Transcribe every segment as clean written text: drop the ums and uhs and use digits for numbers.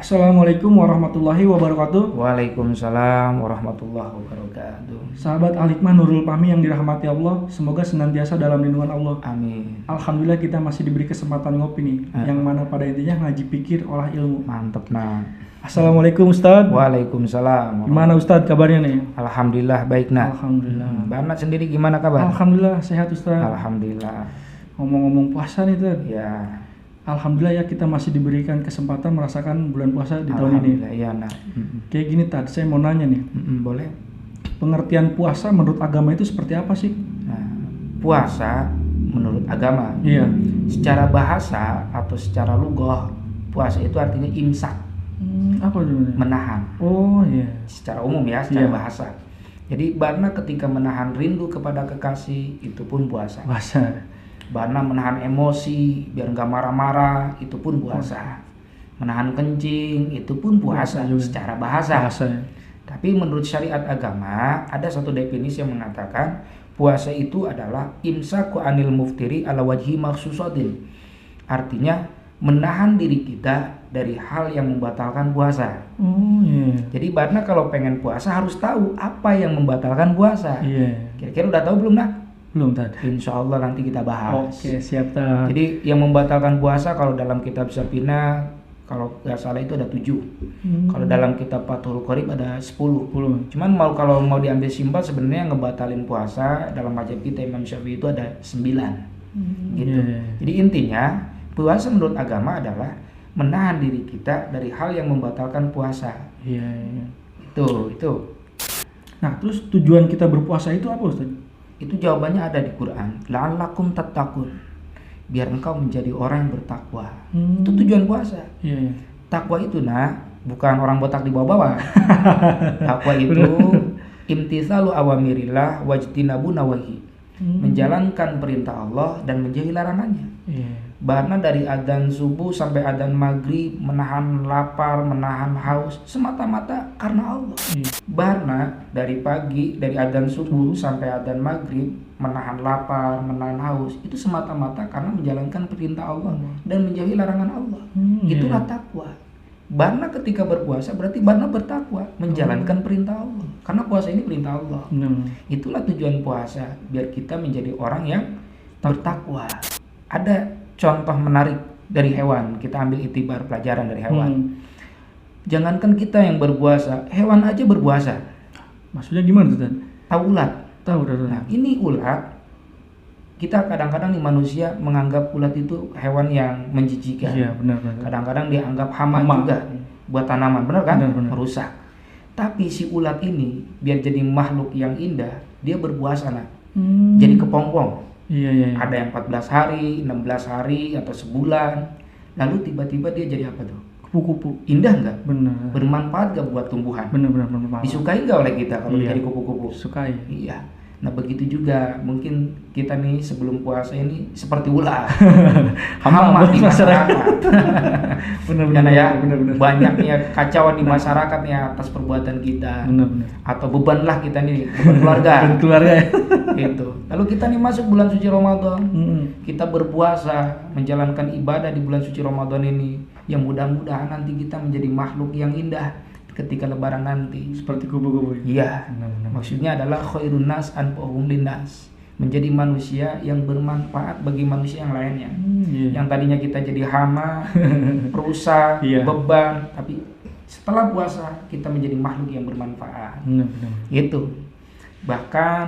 Assalamualaikum warahmatullahi wabarakatuh. Waalaikumsalam warahmatullahi wabarakatuh. Sahabat Al-Hikmah Nurul Fahmi yang dirahmati Allah, semoga senantiasa dalam lindungan Allah. Amin. Alhamdulillah kita masih diberi kesempatan ngopi nih, yang mana pada intinya ngaji pikir, olah ilmu. Mantep nah. Assalamualaikum Ustadz. Waalaikumsalam. Gimana Ustadz kabarnya nih? Alhamdulillah baik nah. Alhamdulillah. Banak sendiri gimana kabar? Alhamdulillah sehat Ustadz. Alhamdulillah. Ngomong-ngomong puasa nih Ustadz. Ya. Alhamdulillah ya kita masih diberikan kesempatan merasakan bulan puasa di tahun ini. Alhamdulillah ya nah. Kayak gini Tad, saya mau nanya nih. Boleh. Pengertian puasa menurut agama itu seperti apa sih? Nah, puasa menurut agama. Iya. Secara bahasa atau secara lugah, puasa itu artinya imsak, Apa itu? menahan. Oh iya. Secara umum ya, secara Iya. bahasa. Jadi Barna ketika menahan rindu kepada kekasih itu pun puasa. Puasa. Barna menahan emosi biar nggak marah-marah itu pun puasa. Menahan kencing itu pun puasa Puasa juga. secara bahasa. Puasa ya. Tapi menurut syariat agama ada satu definisi yang mengatakan puasa itu adalah imsaku anil muftiri ala wajhi maksusotin. Artinya menahan diri kita dari hal yang membatalkan puasa. Oh iya. Jadi Barna kalau pengen puasa harus tahu apa yang membatalkan puasa. Iya. Kira-kira udah tahu belum nak? Belum Tad. Insya Allah nanti kita bahas. Oke siap Tad. Jadi yang membatalkan puasa kalau dalam kitab Sapina, kalau nggak salah itu ada 7. Kalau dalam kitab Fathul Qorib ada 10. 10. Cuman kalau mau diambil simpel sebenarnya yang ngebatalin puasa dalam mazhab kita Imam Syafi'i itu ada 9. Gitu. Iya. Jadi intinya puasa menurut agama adalah menahan diri kita dari hal yang membatalkan puasa. Iya. Iya. Itu. Nah terus tujuan kita berpuasa itu apa Ustaz? Itu jawabannya ada di Quran. La'allakum tattaqun. Biar engkau menjadi orang yang bertakwa. Itu tujuan puasa. Iya. Iya. Takwa itu bukan orang botak di bawah-bawah. Takwa itu imtitsalu awamirillah wajtinabu nawahi. Menjalankan perintah Allah dan menjauhi larangannya. Iya. Bahkan dari adzan subuh sampai adzan maghrib menahan lapar, menahan haus semata-mata karena Allah. Iya. Barna dari pagi dari adzan subuh sampai adzan maghrib menahan lapar, menahan haus itu semata-mata karena menjalankan perintah Allah dan menjauhi larangan Allah. Itulah takwa. Barna ketika berpuasa berarti Barna bertakwa, menjalankan perintah Allah. Karena puasa ini perintah Allah. Itulah tujuan puasa, biar kita menjadi orang yang bertakwa. Ada contoh menarik dari hewan, kita ambil itibar pelajaran dari hewan. Jangankan kita yang berpuasa, hewan aja berpuasa. Maksudnya gimana Ustaz? Tahu ulat? Tahu Ustaz. Nah, ini ulat. Kita kadang-kadang di manusia menganggap ulat itu hewan yang menjijikan. Iya benar. Kadang-kadang dianggap hama juga buat tanaman, benar kan? Benar. Merusak. Tapi si ulat ini biar jadi makhluk yang indah, dia berpuasa nak. Jadi kepompong. Iya. Ada yang 14 hari, 16 hari atau sebulan. Lalu tiba-tiba dia jadi apa tuh? Kupu-kupu. Indah nggak? Benar. Bermanfaat nggak buat tumbuhan? Benar. Disukai nggak oleh kita kalau Iya. jadi kupu-kupu? Sukai. Iya. Nah begitu juga mungkin kita nih sebelum puasa ini seperti ular. Hama di masyarakat. Benar. Karena ya banyaknya kacauan di masyarakat ya atas perbuatan kita. Benar. Atau bebanlah kita nih, beban keluarga. Dan keluarga ya. Gitu. Lalu kita nih masuk bulan suci Ramadan. Kita berpuasa, menjalankan ibadah di bulan suci Ramadan ini. Yang mudah-mudahan nanti kita menjadi makhluk yang indah ketika lebaran nanti. Seperti kupu-kupu. Iya. Maksudnya adalah khairun nas anfa'uhum linnas. Menjadi manusia yang bermanfaat bagi manusia yang lainnya. Yang tadinya kita jadi hama, perusak, beban, tapi setelah puasa kita menjadi makhluk yang bermanfaat. Benar. Itu. Bahkan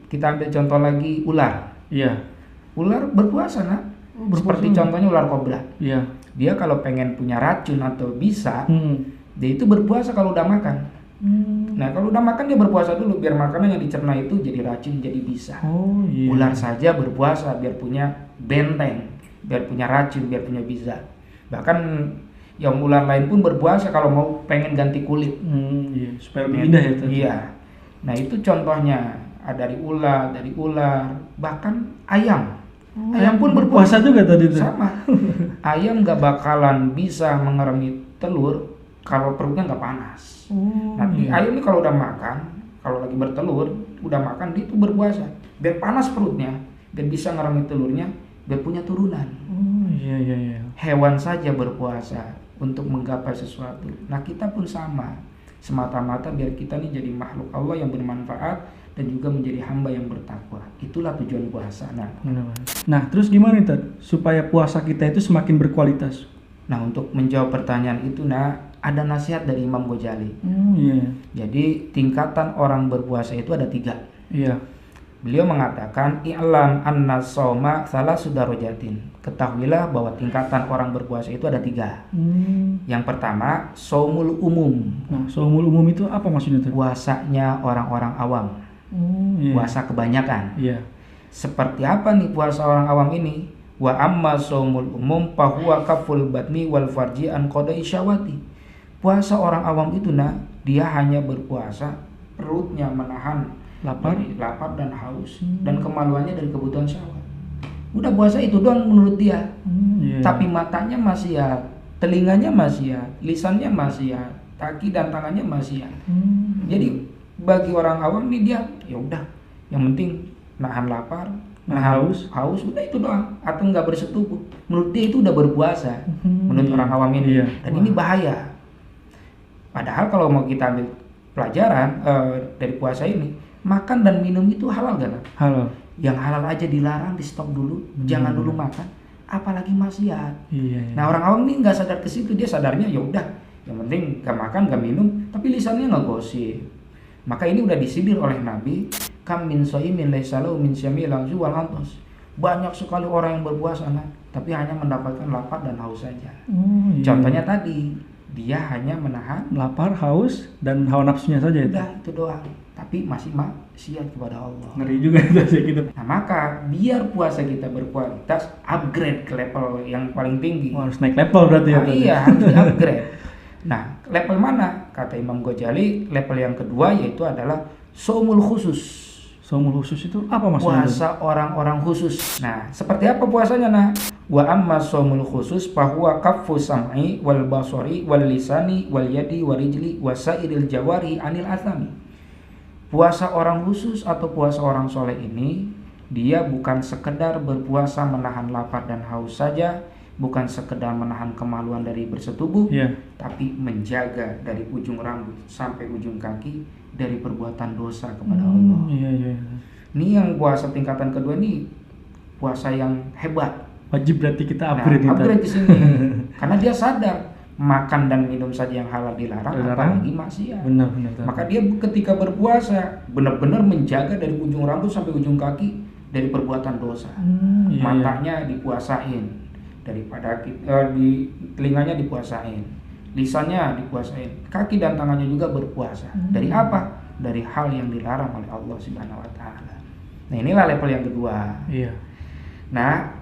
kita ambil contoh lagi ular. Iya. Ular berpuasa nak. Seperti contohnya ular kobra. Iya. Dia kalau pengen punya racun atau bisa, dia itu berpuasa kalau udah makan. Nah kalau udah makan dia berpuasa dulu biar makanan yang dicerna itu jadi racun, jadi bisa. Oh iya. Ular saja berpuasa biar punya benteng, biar punya racun, biar punya bisa. Bahkan yang ular lain pun berpuasa kalau mau pengen ganti kulit. Iya. Supaya lebih indah ya Ustaz. Iya. Nah itu contohnya dari ular, bahkan ayam. Ayam pun berpuasa juga tadi tuh. sama. Ayam nggak bakalan bisa mengerami telur kalau perutnya nggak panas. Nanti ayam ini kalau udah makan, kalau lagi bertelur, udah makan dia tuh berpuasa. Biar panas perutnya, biar bisa ngerami telurnya, biar punya turunan. Iya, iya, iya. Hewan saja berpuasa untuk menggapai sesuatu. Nah, kita pun sama. Semata-mata biar kita nih jadi makhluk Allah yang bermanfaat dan juga menjadi hamba yang bertakwa. Itulah tujuan puasa. Nah, terus gimana nih, Tad? Supaya puasa kita itu semakin berkualitas? Nah, untuk menjawab pertanyaan itu, ada nasihat dari Imam Ghazali. Iya. Jadi, tingkatan orang berpuasa itu ada 3. Iya. Beliau mengatakan, i'lam anna soma salasu darajatin. Ketahuilah bahwa tingkatan orang berpuasa itu ada 3. Yang pertama, shaumul umum. Nah, shaumul umum itu apa maksudnya, Tad? Puasanya orang-orang awam. Iya. Puasa kebanyakan. Iya. Seperti apa nih puasa orang awam ini? Wa amma shaumul umum fahuwa kaful batni wal farji an qada'i syawati. Puasa orang awam itu dia hanya berpuasa perutnya menahan lapar dan haus dan kemaluannya dari kebutuhan syahwat. Udah puasa itu doang menurut dia. Tapi matanya masih ya, telinganya masih ya, lisannya masih ya, kaki dan tangannya masih ya. Jadi bagi orang awam nih dia ya udah, yang penting nahan lapar, nahan haus, udah itu doang, atau nggak bersetubuh. Menurut dia itu udah berpuasa. Menurut orang awam ini. Dan ini bahaya. Padahal kalau mau kita ambil pelajaran dari puasa ini, makan dan minum itu halal kan? Halal. Yang halal aja dilarang, di stop dulu, jangan dulu makan, apalagi maksiat. Iya. Nah, orang awam ini nggak sadar ke situ, dia sadarnya ya udah, yang penting nggak makan, nggak minum, tapi lisannya nggak gosip. Maka ini udah disindir oleh Nabi, kam min shaimin laisa lahu min syami lazu wal antos. Banyak sekali orang yang berpuasa tapi hanya mendapatkan lapar dan haus saja. Contohnya tadi, dia hanya menahan lapar, haus, dan hawa nafsunya saja. Udah itu doang, tapi masih maksiat kepada Allah. Ngeri juga gitu. Nah, maka biar puasa kita berkualitas, upgrade ke level yang paling tinggi. Harus naik level berarti ya. Iya, harus di-upgrade. Nah, level mana? Kata Imam Ghazali, level yang kedua yaitu adalah shaumul khusus. Shaumul khusus itu apa maksudnya? Puasa orang-orang khusus. Nah, seperti apa puasanya? Wa amma shaumul khusus fahuwa kaffu sam'i wal basari wal lisani wal yadi wal rijli wa sairil jawari anil athami. Puasa orang khusus atau puasa orang soleh ini, dia bukan sekedar berpuasa menahan lapar dan haus saja, bukan sekedar menahan kemaluan dari bersetubuh, tapi menjaga dari ujung rambut sampai ujung kaki dari perbuatan dosa kepada Allah. Ini yang puasa tingkatan kedua ini puasa yang hebat. Wajib berarti kita upgrade. Upgrade di sini, karena dia sadar makan dan minum saja yang halal dilarang, apalagi maksiat. Benar. Maka dia ketika berpuasa benar-benar menjaga dari ujung rambut sampai ujung kaki dari perbuatan dosa. Matanya dipuasain, daripada di telinganya dipuasain, lisannya dipuasain, kaki dan tangannya juga berpuasa. Dari apa? Dari hal yang dilarang oleh Allah Subhanahu wa taala. Nah, inilah level yang kedua. Nah,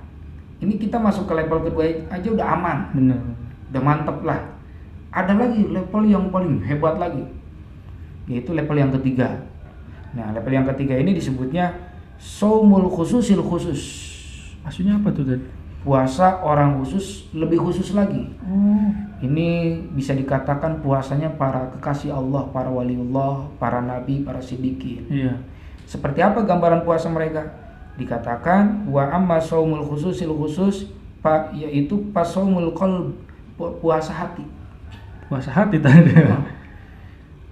ini kita masuk ke level kedua aja udah aman. Benar. Udah mantep lah. Ada lagi level yang paling hebat lagi, yaitu level yang ketiga. Nah, level yang ketiga ini disebutnya shaumul khususil khusus. Maksudnya apa tuh, Dad? Puasa orang khusus, lebih khusus lagi. Ini bisa dikatakan puasanya para kekasih Allah, para waliullah, para nabi, para siddiqin. Seperti apa gambaran puasa mereka? Dikatakan wa amma shaumul khususil khusus, yaitu pasaumul qalb, puasa hati. Puasa hati tadi.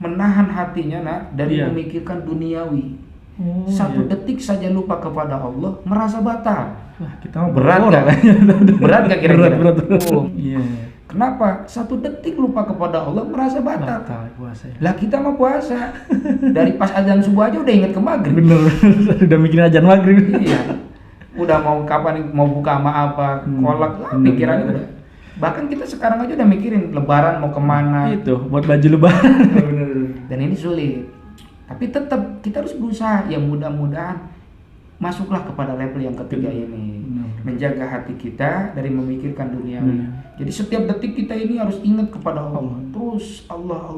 Menahan hatinya dari memikirkan duniawi. Satu detik saja lupa kepada Allah, merasa batal. Kita mau berat gak? Berat gak kira-kira? Berat. Kenapa? Satu detik lupa kepada Allah, merasa batal. Puasa ya. Lah kita mau puasa dari pas azan subuh aja udah inget ke maghrib. Bener. Udah mikirin azan maghrib. Iya. Udah mau kapan mau buka sama apa, kolak, pikirannya udah. Bahkan kita sekarang aja udah mikirin lebaran mau kemana. Itu buat baju lebaran. Dan ini sulit. Tapi tetap kita harus berusaha. Ya mudah-mudahan masuklah kepada level yang ketiga ini. Menjaga hati kita dari memikirkan dunia. Jadi setiap detik kita ini harus ingat kepada Allah. Terus Allah.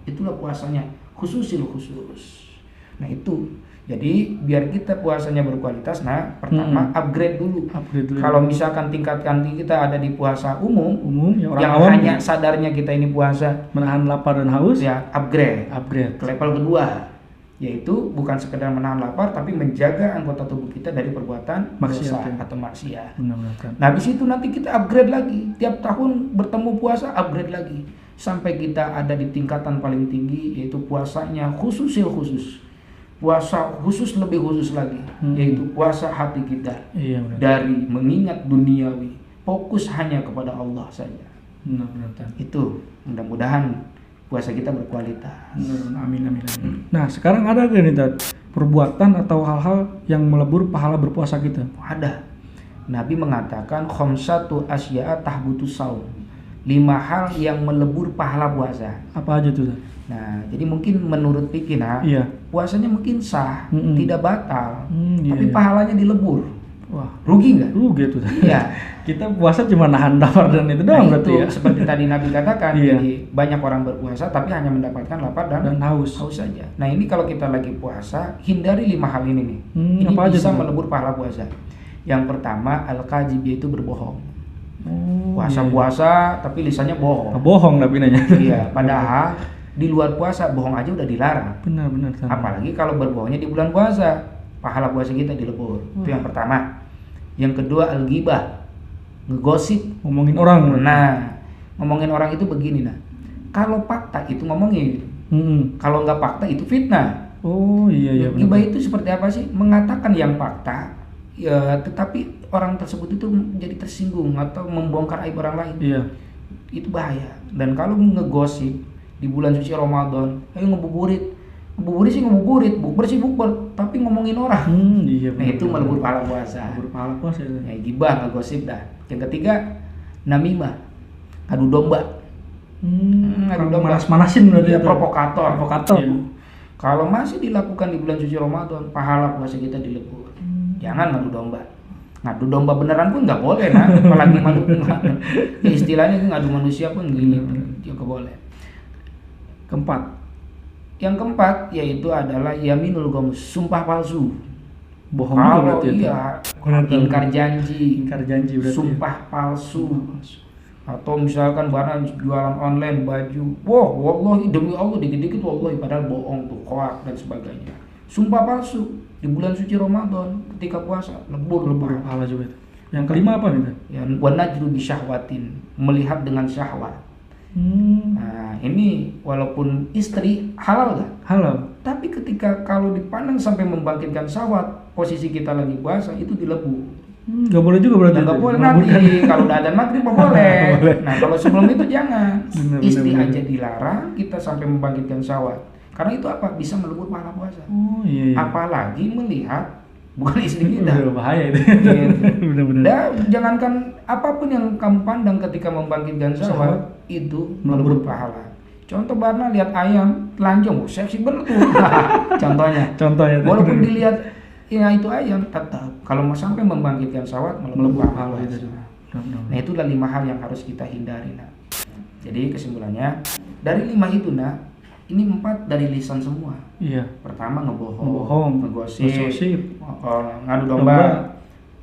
Itulah puasanya khususil khusus. Nah itu. Jadi biar kita puasanya berkualitas, pertama upgrade dulu. Kalau misalkan tingkatan kita ada di puasa umum yang hanya sadarnya kita ini puasa menahan lapar dan haus, ya upgrade ke level kedua. yaitu bukan sekedar menahan lapar tapi menjaga anggota tubuh kita dari perbuatan Maksiat, dosa ya. atau maksiat. Benar-benar kan. Nah, habis itu nanti kita upgrade lagi. Tiap tahun bertemu puasa, upgrade lagi. Sampai kita ada di tingkatan paling tinggi, yaitu puasanya khusus. Puasa khusus lebih khusus lagi, yaitu puasa hati kita. Iya, benar. Dari mengingat duniawi, fokus hanya kepada Allah saja. Benar-benar kan. Itu mudah-mudahan puasa kita berkualitas. Benar, amin. Nah, sekarang ada gak nih Tad, perbuatan atau hal-hal yang melebur pahala berpuasa kita? Ada. Nabi mengatakan khamsatu asya'a tahbutus shaum. 5 hal yang melebur pahala puasa. Apa aja tuh Tad? Nah, jadi mungkin menurut fikih Iya. puasanya mungkin sah, tidak batal, Iya, tapi iya. pahalanya dilebur. Wah, Rugi nggak? rugi tuh Tad. Iya. Kita puasa cuma nahan lapar dan itu doang berarti itu ya. seperti tadi Nabi katakan, Iya. jadi banyak orang berpuasa tapi hanya mendapatkan lapar dan haus. haus saja. Nah, ini kalau kita lagi puasa, hindari 5 hal ini nih. Ini apa aja bisa tuh? melebur pahala puasa. Yang pertama, al-kadzib, yaitu berbohong. Oh, Puasa-puasa tapi lisannya bohong. bohong tapi nanya. Iya, padahal di luar puasa bohong aja udah dilarang. Benar Tad. Apalagi kalau berbohongnya di bulan puasa, pahala puasa kita dilebur. Itu yang pertama. Yang kedua, al-ghibah, ngegosip. Ngomongin orang. Nah, ngomongin orang itu begini, nah. Kalau fakta itu ngomongin, kalau nggak fakta itu fitnah. Oh iya. Ghibah itu seperti apa sih? Mengatakan yang fakta, ya, tetapi orang tersebut itu menjadi tersinggung atau membongkar aib orang lain. Iya. Itu bahaya. Dan kalau ngegosip di bulan suci Ramadan, ayo ngebuburit sih ngebuburit, bukber sih bukber, tapi ngomongin orang. Iya. Nah, itu melebur pahala puasa. Melebur pahala puasa itu. Ya, gibah, ngegosip dah. Yang ketiga, namimah, adu domba. Adu domba. Manas-manasin berarti Iya, itu. provokator. Iya. Kalau masih dilakukan di bulan suci Ramadan, pahala puasa kita dilebur. Jangan ngadu domba. Ngadu domba beneran pun nggak boleh, nah. Apalagi ya, istilahnya ngadu manusia pun gini, juga boleh. Yang keempat yaitu adalah yaminul ghamus, sumpah palsu. Bohong juga Kalau berarti itu. iya, Benar. ingkar janji, Ingkar janji berarti. sumpah palsu. Atau misalkan barang jualan online baju, wah wallahi demi Allah, dikit-dikit wallahi padahal bohong tuh, hoak dan sebagainya. Sumpah palsu di bulan suci Ramadan ketika puasa lebur pahala juga itu. Yang kelima apa nih Tad? ya, wanajru bisyahwatin, melihat dengan syahwat. Nah, ini walaupun istri halal gak? Halal. Tapi ketika kalau dipandang sampai membangkitkan syahwat, posisi kita lagi puasa itu dilebur. Gak boleh juga berarti. Nggak itu. boleh Melakukan. nanti kalau udah ada maghrib boleh. Nah, kalau sebelum itu jangan. Benar, Istri benar. aja dilarang, kita sampai membangkitkan syahwat. Karena itu apa? Bisa melebur pahala puasa. Oh iya. Apalagi melihat bukan istri kita. Udah bahaya itu. Gitu. Benar-benar. Dan jangankan apapun yang kamu pandang ketika membangkitkan syahwat itu melebur pahala. Contoh Barna lihat ayam telanjang, seksi bener tuh. Contohnya. Contohnya. Tad. Walaupun dilihat ya itu ayam, tetap kalau sampai membangkitkan syahwat melebur pahala itu. Nah, itulah 5 hal yang harus kita hindari, nah. Jadi kesimpulannya dari 5 itu, nah, ini 4 dari lisan semua. Iya. Pertama ngebohong, ngegosip, ngadu domba,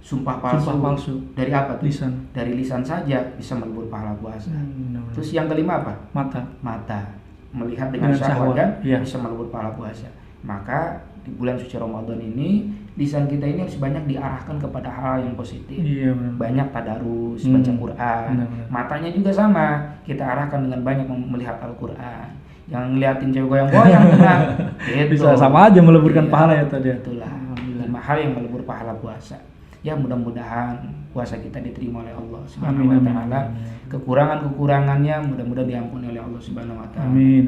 sumpah palsu. Dari apa tuh? Lisan. Dari lisan saja bisa melebur pahala puasa. Benar-benar. Terus yang kelima apa? Mata. Melihat dengan Dengan syahwat syahwat, kan iya. bisa melebur pahala puasa. Maka di bulan suci Ramadan ini lisan kita ini harus banyak diarahkan kepada hal yang positif. Iya benar. Banyak tadarus, baca Quran. Benar-benar. Matanya juga sama, kita arahkan dengan banyak melihat Al-Quran. Jangan ngeliatin cewek goyang-goyang. Nah, gitu. Bisa sama aja meleburkan Iya, pahala ya tadi. Itulah Alhamdulillah. 5 hal yang melebur pahala puasa. Ya, mudah-mudahan puasa kita diterima oleh Allah Subhanahu Amin, wa amin, taala. amin. Kekurangan-kekurangannya mudah-mudahan diampuni oleh Allah Subhanahu wa taala. Amin.